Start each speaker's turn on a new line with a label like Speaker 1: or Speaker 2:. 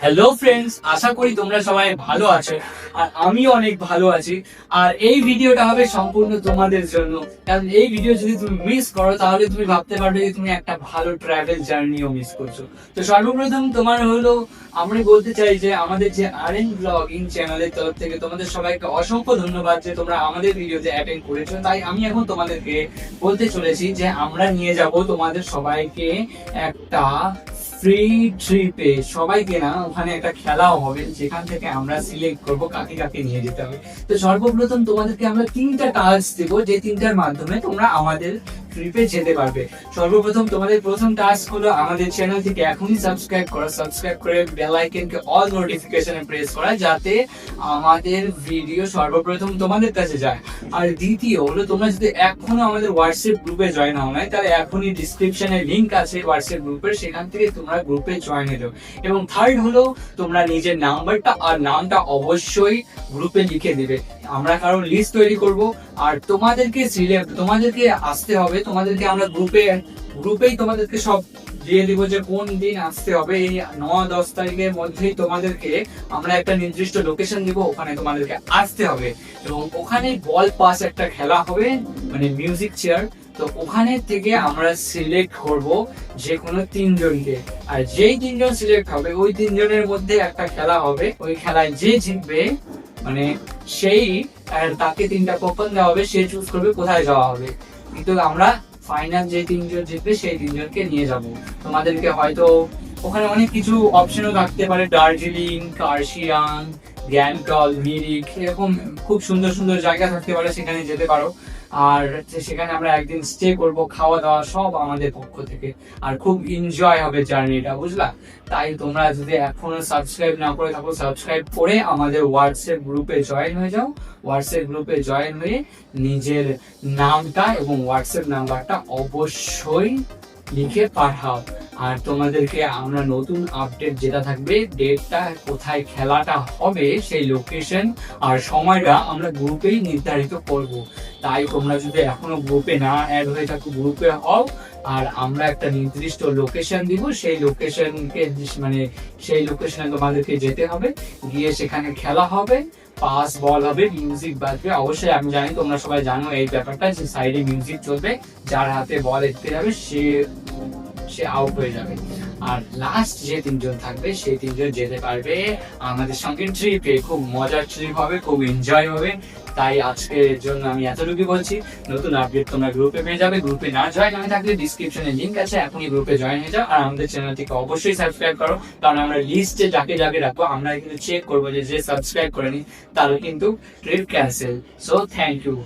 Speaker 1: Hello friends, আশা করি তোমরা সবাই ভালো আছো আর আমিও অনেক ভালো আছি। আর এই ভিডিওটা হবে সম্পূর্ণ তোমাদের জন্য, কারণ এই ভিডিও যদি তুমি মিস করো তাহলে তুমি ভাবতে পারবে যে তুমি একটা ভালো ট্রাভেল জার্নিও মিস করছো। তো সর্বপ্রথম তোমার হলো আমরা বলতে চাই যে আমাদের যে আরএন ব্লগিং চ্যানেলের তরফ থেকে তোমাদের সবাইকে অসংখ্য ধন্যবাদ যে তোমরা আমাদের ভিডিওতে অ্যাটেন্ড করেছো। তাই আমি এখন তোমাদেরকে বলতে চলেছি যে আমরা নিয়ে যাব তোমাদের সবাইকে একটা ফ্রি ট্রিপে। সবাইকে না, ওখানে একটা খেলাও হবে যেখান থেকে আমরা সিলেক্ট করব কাকে কাকে নিয়ে যেতে হবে। তো সর্বপ্রথম তোমাদেরকে আমরা 3টা টাস্ক দেবো, যে 3টার মাধ্যমে তোমরা আমাদের ট্রিপে যেতে পারবে। সর্বপ্রথম তোমাদের প্রথম টাস্ক হলো আমাদের চ্যানেলটিকে এখনই সাবস্ক্রাইব করা, সাবস্ক্রাইব করে বেল আইকনকে অল নোটিফিকেশনে প্রেস করা, যাতে আমাদের ভিডিও সর্বপ্রথম তোমাদের কাছে যায়। আর দ্বিতীয় হলো তোমরা যদি এখনো আমাদের হোয়াটসঅ্যাপ গ্রুপে জয়েন হও নাই, তাহলে এখনই ডিসক্রিপশনে লিংক আছে হোয়াটসঅ্যাপ গ্রুপের, সেখান থেকে তোমরা গ্রুপে জয়েন হয়ে যাও। এবং থার্ড হলো তোমরা নিজের নাম্বারটা আর নামটা অবশ্যই গ্রুপে লিখে দিবে। আমরা কারণ লিস্ট তৈরি করব আর তোমাদেরকে আসতে হবে। তোমাদেরকে আমরা গ্রুপেই তোমাদেরকে সব দিয়ে দিব যে কোন দিন আসতে হবে। এই 9-10 তারিখের মধ্যেই তোমাদেরকে আমরা একটা নির্দিষ্ট লোকেশন দিব, ওখানে তোমাদেরকে আসতে হবে। এবং ওখানে বল পাস একটা খেলা হবে, মানে মিউজিক চেয়ার। তো ওখানে থেকে আমরা সিলেক্ট করব যে কোনো 3 জনকে, আর যেই 3 জন সিলেক্ট হবে ওই 3 জনের মধ্যে একটা খেলা হবে। ওই খেলায় যে জিতবে, মানে সেই তাকে 3টা কুপন দেওয়া হবে, সে চুজ করবে কোথায় যাওয়া হবে। কিন্তু আমরা ফাইনাল যে 3 জন জিতবে সেই 3 জনকে নিয়ে যাব। তোমাদেরকে হয়তো ওখানে অনেক কিছু অপশনও থাকতে পারে, দার্জিলিং, কার্শিয়াং, গ্যাংটক, মিরিক, এরকম খুব সুন্দর সুন্দর জায়গা থাকতে পারে, সেখানে যেতে পারো। আর সেখানে আমরা একদিন স্টে করব, খাওয়া দাওয়া সব আমাদের পক্ষ থেকে, আর খুব এনজয় হবে জার্নিটা, বুঝলা? তাই তোমরা যদি এখনো সাবস্ক্রাইব না করে থাকো, সাবস্ক্রাইব করে আমাদের হোয়াটসঅ্যাপ গ্রুপে জয়েন হয়ে যাও। হোয়াটসঅ্যাপ গ্রুপে জয়েন হয়ে নিজের নামটা এবং হোয়াটসঅ্যাপ নাম্বারটা অবশ্যই লিখে পাঠাও। আর তোমাদেরকে আমরা নতুন আপডেট যেটা থাকবে, ডেটটা, কোথায় খেলাটা হবে, সেই লোকেশন আর সময়টা আমরা গ্রুপেই নির্ধারিত করব। তাই তোমরা যদি এখনো গ্রুপে না অ্যাড হয়ে থাকো, গ্রুপে হও। আর আমরা একটা নির্দিষ্ট লোকেশন দিব, সেই লোকেশনে তোমাদেরকে যেতে হবে, গিয়ে সেখানে খেলা হবে, পাস বল হবে, মিউজিক বাজবে। অবশ্যই আমি জানি তোমরা সবাই জানো এই ব্যাপারটা, যে সাইডে মিউজিক চলবে, যার হাতে বল এসে যাবে সে আউট হয়ে যাবে। আর লাস্ট যে 3 জন থাকবে সেই 3 জন যেতে পারবে আমাদের সঙ্গে ট্রিপে। খুব মজার ট্রিপ হবে, খুব এনজয় হবে। তাই আজকের জন্য আমি এতটুকু বলছি। নতুন আপডেট তোমরা গ্রুপে পেয়ে যাবে। গ্রুপে না জয়েন হয়ে থাকলে ডিসক্রিপশনে লিংক আছে, এখনই গ্রুপে জয়েন হয়ে যাও। আর আমাদের চ্যানেলটিকে অবশ্যই সাবস্ক্রাইব করো, কারণ আমরা লিস্টে যাকে যাকে রাখবো আমরা কিন্তু চেক করবো যে সাবস্ক্রাইব করেনি তার কিন্তু trip cancel. So thank you.